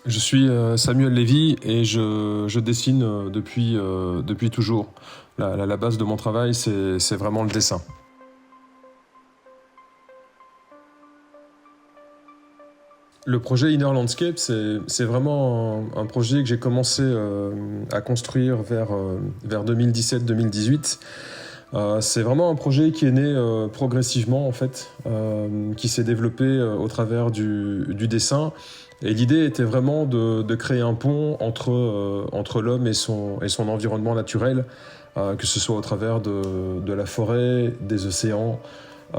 Je suis Samuel Lévy et je dessine depuis toujours. La base de mon travail, c'est vraiment le dessin. Le projet Inner Landscape, c'est vraiment un projet que j'ai commencé à construire vers 2017-2018. C'est vraiment un projet qui est né progressivement en fait, qui s'est développé au travers du dessin. Et l'idée était vraiment de créer un pont entre l'homme et son environnement naturel, que ce soit au travers de la forêt, des océans. Et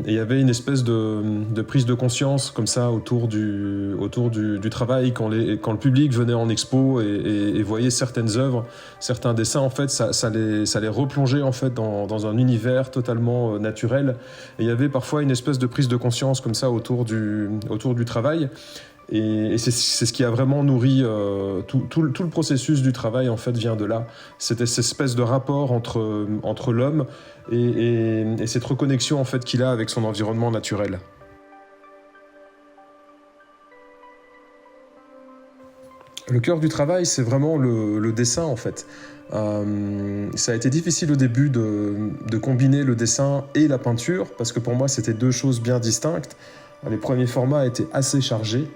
il y avait une espèce de prise de conscience comme ça autour du travail quand le public venait en expo et voyait certaines œuvres, certains dessins, en fait, ça les replongeait en fait dans un univers totalement naturel. Et il y avait parfois une espèce de prise de conscience comme ça autour du travail. Et c'est ce qui a vraiment nourri tout le processus du travail, en fait, vient de là. C'était cette espèce de rapport entre l'homme et cette reconnexion en fait, qu'il a avec son environnement naturel. Le cœur du travail, c'est vraiment le dessin en fait. Ça a été difficile au début de combiner le dessin et la peinture, parce que pour moi c'était deux choses bien distinctes. Les premiers formats étaient assez chargés,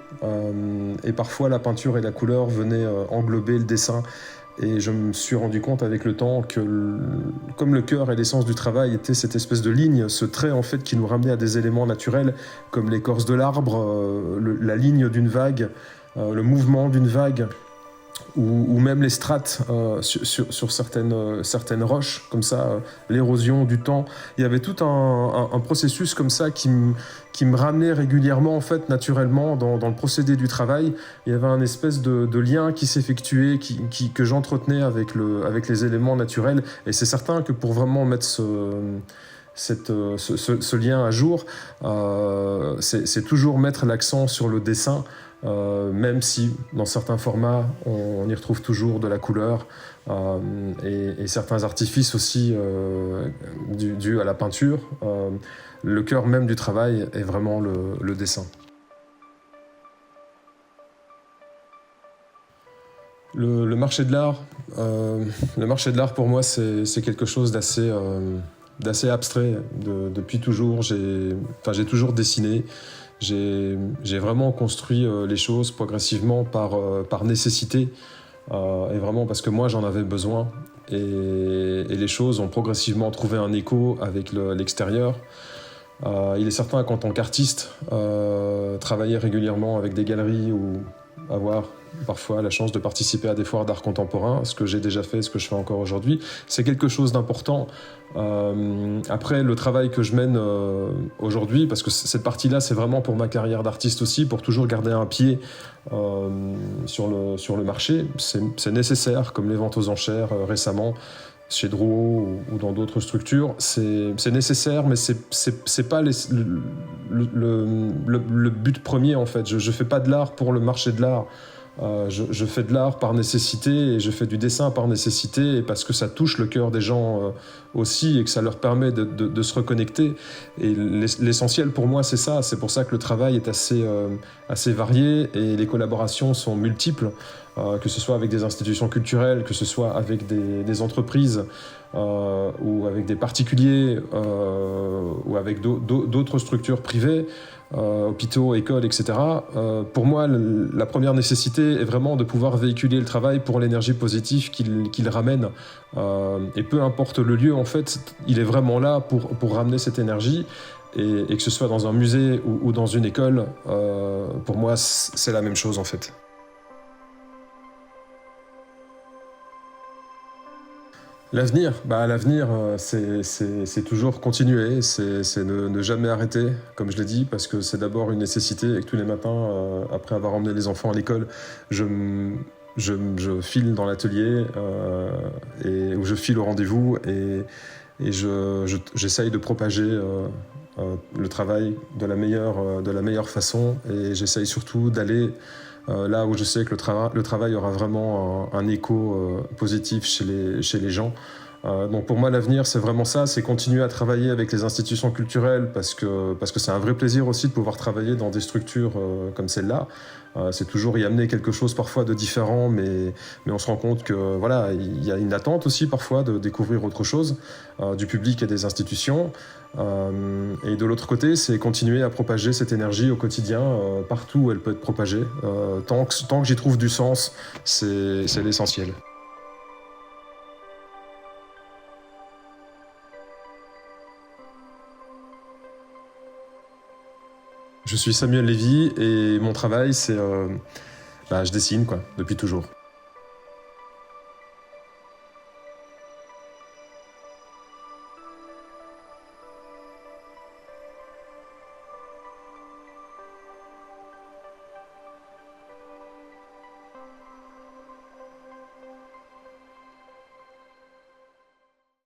et parfois la peinture et la couleur venaient englober le dessin. Et je me suis rendu compte avec le temps que, comme le cœur et l'essence du travail était cette espèce de ligne, ce trait en fait qui nous ramenait à des éléments naturels, comme l'écorce de l'arbre, la ligne d'une vague, le mouvement d'une vague, ou même les strates sur certaines roches, comme ça, l'érosion du temps. Il y avait tout un processus comme ça qui me ramenait régulièrement, en fait, naturellement, dans le procédé du travail. Il y avait un espèce de lien qui s'effectuait, que j'entretenais avec les éléments naturels. Et c'est certain que pour vraiment mettre ce lien à jour, c'est toujours mettre l'accent sur le dessin, même si dans certains formats on y retrouve toujours de la couleur, et certains artifices aussi dus à la peinture. Le cœur même du travail est vraiment le dessin. Le marché de l'art, pour moi c'est quelque chose d'assez abstrait depuis toujours. J'ai toujours dessiné. J'ai vraiment construit les choses progressivement par nécessité, et vraiment parce que moi j'en avais besoin. Et les choses ont progressivement trouvé un écho avec l'extérieur. Il est certain qu'en tant qu'artiste, travailler régulièrement avec des galeries ou avoir parfois la chance de participer à des foires d'art contemporain, ce que j'ai déjà fait, ce que je fais encore aujourd'hui, c'est quelque chose d'important. Après, le travail que je mène aujourd'hui, parce que cette partie-là, c'est vraiment pour ma carrière d'artiste aussi, pour toujours garder un pied sur le marché, c'est nécessaire, comme les ventes aux enchères récemment, chez Drouot ou dans d'autres structures, c'est nécessaire, mais c'est pas le but premier en fait. Je fais pas de l'art pour le marché de l'art. Je fais de l'art par nécessité, et je fais du dessin par nécessité, et parce que ça touche le cœur des gens aussi, et que ça leur permet de se reconnecter. Et l'essentiel pour moi, c'est ça. C'est pour ça que le travail est assez varié, et les collaborations sont multiples, que ce soit avec des institutions culturelles, que ce soit avec des entreprises, ou avec des particuliers, ou avec d'autres structures privées, hôpitaux, écoles, etc. Pour moi, la première nécessité est vraiment de pouvoir véhiculer le travail pour l'énergie positive qu'il ramène. Et peu importe le lieu, en fait, il est vraiment là pour ramener cette énergie. Et que ce soit dans un musée ou dans une école, pour moi, c'est la même chose, en fait. L'avenir, c'est toujours continuer, c'est ne jamais arrêter, comme je l'ai dit, parce que c'est d'abord une nécessité, et que tous les matins, après avoir emmené les enfants à l'école, je file dans l'atelier, où je file au rendez-vous, et j'essaye de propager le travail de la meilleure façon, et j'essaye surtout d'aller là où je sais que le travail aura vraiment un écho positif chez les gens. Donc pour moi, l'avenir, c'est vraiment ça, c'est continuer à travailler avec les institutions culturelles parce que c'est un vrai plaisir aussi de pouvoir travailler dans des structures comme celle-là. C'est toujours y amener quelque chose parfois de différent, mais on se rend compte que voilà, il y a une attente aussi parfois de découvrir autre chose du public et des institutions. Et de l'autre côté, c'est continuer à propager cette énergie au quotidien, partout où elle peut être propagée. Tant que j'y trouve du sens, c'est l'essentiel. Je suis Samuel Lévy et mon travail, c'est je dessine quoi, depuis toujours.